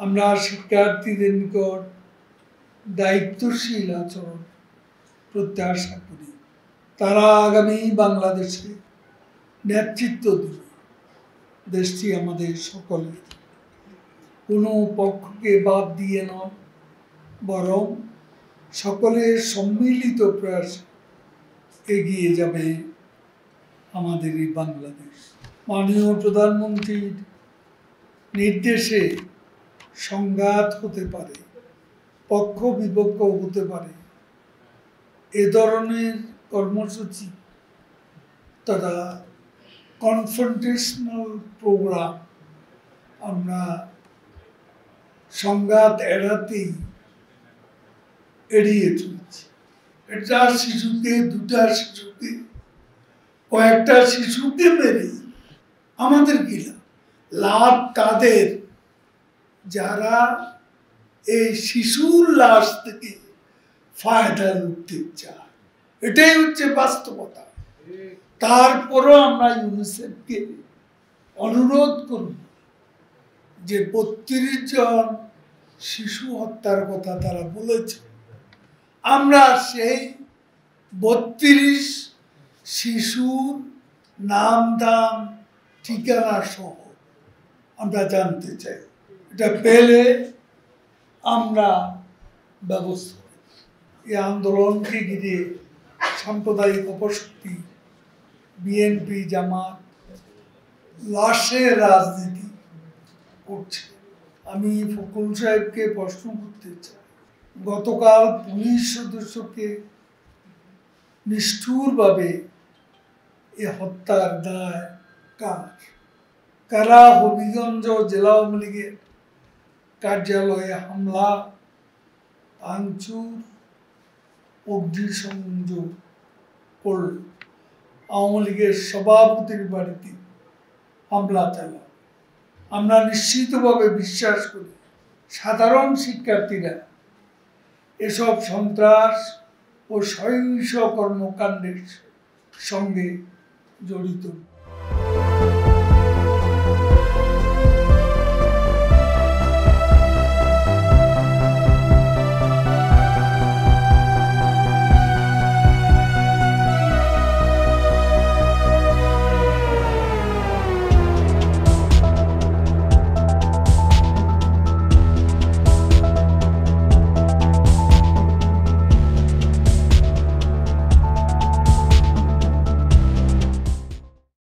আমরা শিক্ষার্থীদের নিকট দায়িত্বশীল আচরণ প্রত্যাশা করি। তারা আগামী বাংলাদেশে নেতৃত্ব দেবে। দেশটি আমাদের সকলের, কোনো পক্ষকে বাদ দিয়ে নয়, বরং সকলের সম্মিলিত প্রয়াসে এগিয়ে যাবে আমাদের এই বাংলাদেশ। মাননীয় প্রধানমন্ত্রীর নির্দেশে সংঘাত হতে পারে, পক্ষ বিপক্ষ হতে পারে, এ ধরনের কর্মসূচি তথা কনফ্রন্টেশনাল প্রোগ্রাম আমরা সংঘাত এড়াতেই এড়িয়ে চলেছি। একটা শিশুকে, দুটা শিশুকে, কয়েকটা শিশুকে মেরে আমাদের কি লাভ? তাদের যারা এই শিশুর লাশ থেকে ফায়দা লুটতে চায়, এটাই হচ্ছে বাস্তবতা। তারপরও আমরা ইউনিসেফকে অনুরোধ করব যে ৩২ জন শিশু হত্যার কথা তারা বলেছে, আমরা সেই ৩২ শিশুর নাম দাম ঠিকানা সহ আমরা জানতে চাই। এটা পেলে আমরা ব্যবস্থা করি। এই আন্দোলনকে ঘিরে সাম্প্রদায়িক অপশক্তি, বিএনপি, জামাত লাশের রাজনীতি করছে। আমি ফখরুল সাহেবকে প্রশ্ন করতে চাই, গতকাল পুলিশ সদস্যকে নিষ্ঠুরভাবে এ হত্যার দায় কার? কারা হবিগঞ্জ জেলা আওয়ামী লীগের কার্যালয়ে হামলা, ভাঙচুর, অগ্নিসংযোগ করল? আওয়ামী লীগের সভাপতির বাড়িতে হামলা চালাল। আমরা নিশ্চিতভাবে বিশ্বাস করি সাধারণ শিক্ষার্থীরা এসব সন্ত্রাস ও সহিংস কর্মকাণ্ডের সঙ্গে জড়িত।